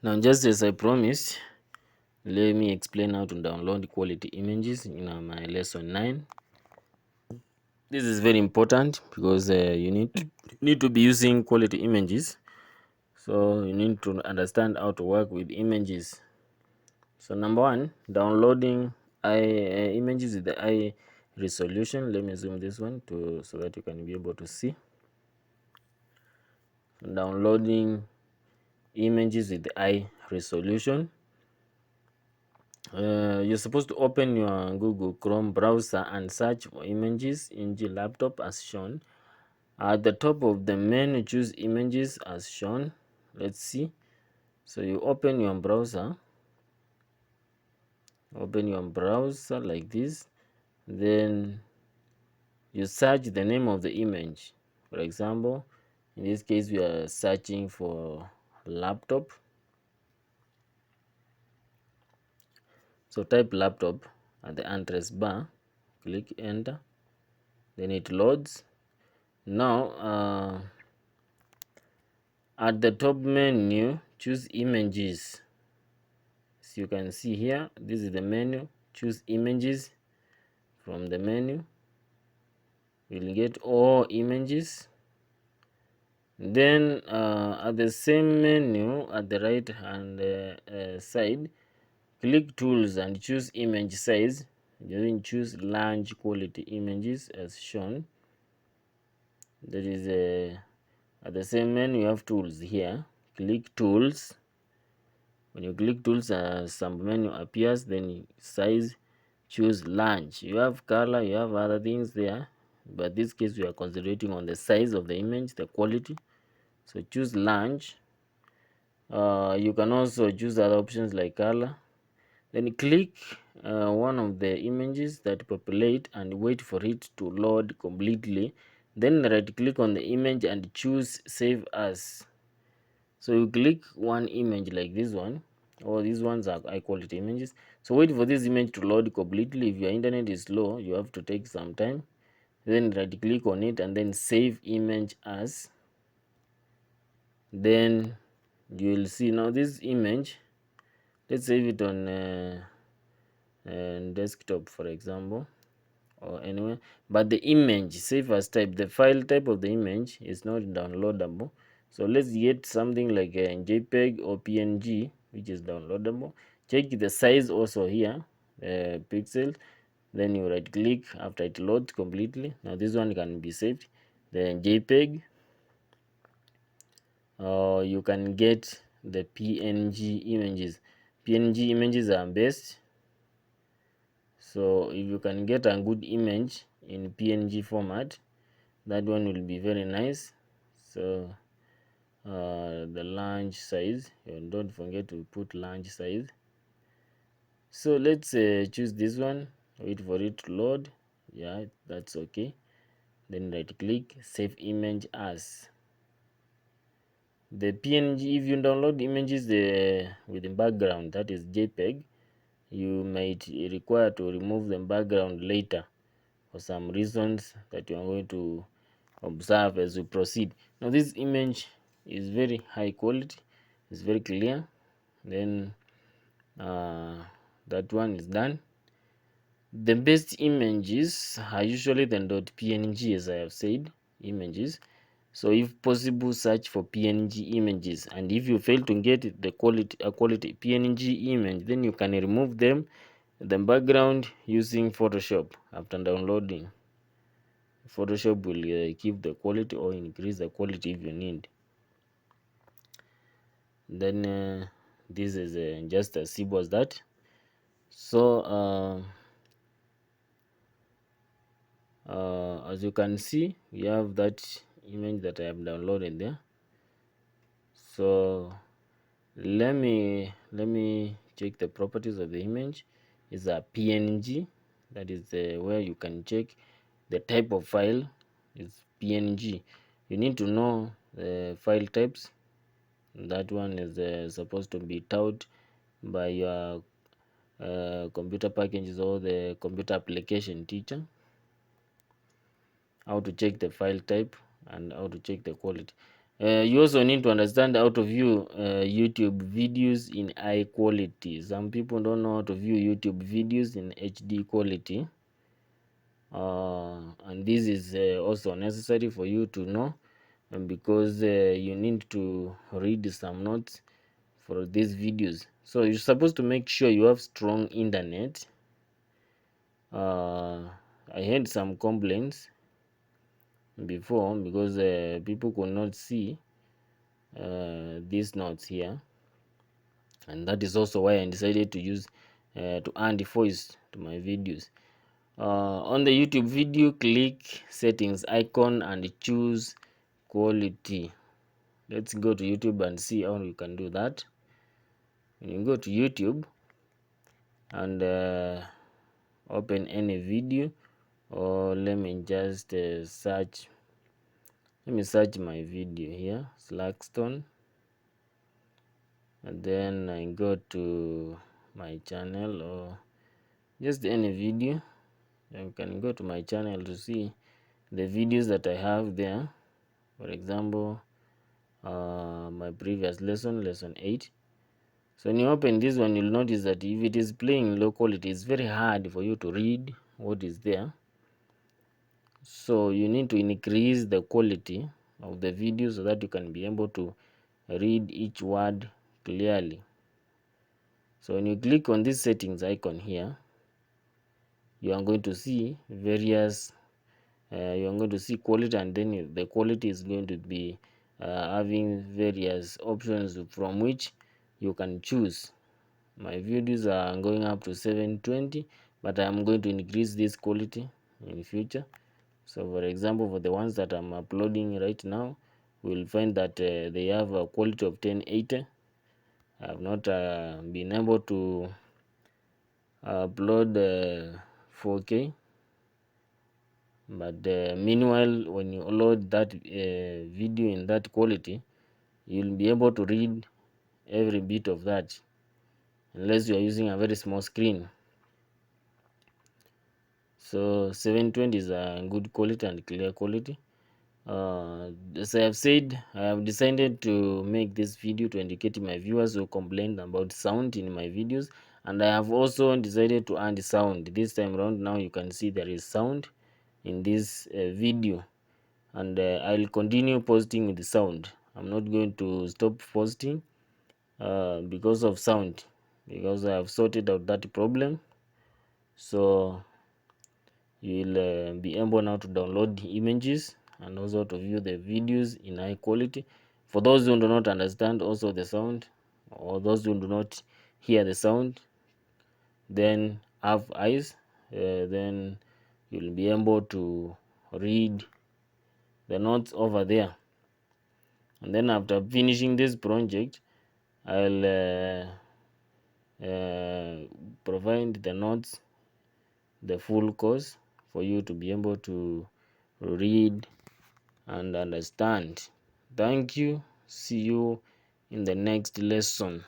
Now, just as I promised, let me explain how to download quality images in my lesson 9. This is very important because you need to be using quality images, so you need to understand how to work with images. So number one, downloading images with the high resolution. Let me zoom this one to so that you can be able to see. Downloading images with the high resolution. You're supposed to open your Google Chrome browser and search for images in the laptop as shown. At the top of the menu, choose images as shown. Let's see. So you open your browser like this, then you search the name of the image. For example, in this case we are searching for laptop. So type laptop at the address bar, click enter, then it loads. Now at the top menu, choose images. As you can see here, this is the menu. Choose images. From the menu you'll get all images. Then at the same menu at the right hand side, click tools and choose image size. Then choose large quality images as shown. That is at the same menu you have tools here. Click tools. When you click tools, some menu appears, then size, choose large. You have color, you have other things there, but this case we are concentrating on the size of the image, the quality. So choose large. You can also choose other options like color. Then click one of the images that populate and wait for it to load completely. Then right click on the image and choose save as. So you click one image like this one, or these ones are high quality images. So wait for this image to load completely. If your internet is slow, you have to take some time. Then right click on it and then save image as. Then you will see now this image. Let's save it on desktop, for example, or anywhere. But the image save as type, the file type of the image is not downloadable. So let's get something like a JPEG or PNG, which is downloadable. Check the size also here, pixel. Then you right click after it loads completely. Now this one can be saved. Then JPEG, or you can get the PNG images. PNG images are best. So if you can get a good image in PNG format, that one will be very nice. So the large size, don't forget to put large size. So let's choose this one, wait for it to load. Yeah, that's okay. Then right click, save image as. The PNG, if you download images with the background, that is JPEG, you might require to remove the background later for some reasons that you are going to observe as we proceed. Now this image is very high quality, it's very clear. Then that one is done. The best images are usually the .png, as I have said, images. So if possible, search for PNG images, and if you fail to get the quality PNG image, then you can remove them, the background, using Photoshop. After downloading, Photoshop will keep the quality or increase the quality if you need. Then this is just as simple as that. So as you can see, we have that image that I have downloaded there. So let me check the properties of the image. Is a PNG, that is where you can check the type of file is PNG. You need to know the file types. That one is supposed to be taught by your computer packages or the computer application teacher, how to check the file type and how to check the quality. You also need to understand how to view YouTube videos in high quality. Some people don't know how to view YouTube videos in HD quality, and this is also necessary for you to know, because you need to read some notes for these videos. So you're supposed to make sure you have strong internet. I had some complaints before because people could not see these notes here, and that is also why I decided to use to add voice to my videos. On the YouTube video, click settings icon and choose quality. Let's go to YouTube and see how you can do that. When you go to YouTube and open any video, or let me just search my video here, Slackstone, and then I go to my channel or just any video. You can go to my channel to see the videos that I have there. For example, my previous lesson 8. So when you open this one, you'll notice that if it is playing low quality, it's very hard for you to read what is there. So you need to increase the quality of the video so that you can be able to read each word clearly. So when you click on this settings icon here, you are going to see various you are going to see quality, and then the quality is going to be having various options from which you can choose. My videos are going up to 720, but I'm going to increase this quality in future. So for example, for the ones that I'm uploading right now, we'll find that they have a quality of 1080. I have not been able to upload 4K, but meanwhile, when you load that video in that quality, you'll be able to read every bit of that, unless you are using a very small screen. So 720 is a good quality and clear quality. As I have said, I have decided to make this video to educate my viewers who complained about sound in my videos, and I have also decided to add sound this time around. Now you can see there is sound in this video, and I'll continue posting with the sound. I'm not going to stop posting because of sound, because I have sorted out that problem. So you'll be able now to download the images and also to view the videos in high quality. For those who do not understand also the sound, or those who do not hear the sound, then have eyes, then you'll be able to read the notes over there. And then after finishing this project, I'll provide the notes, the full course, for you to be able to read and understand. Thank you. See you in the next lesson.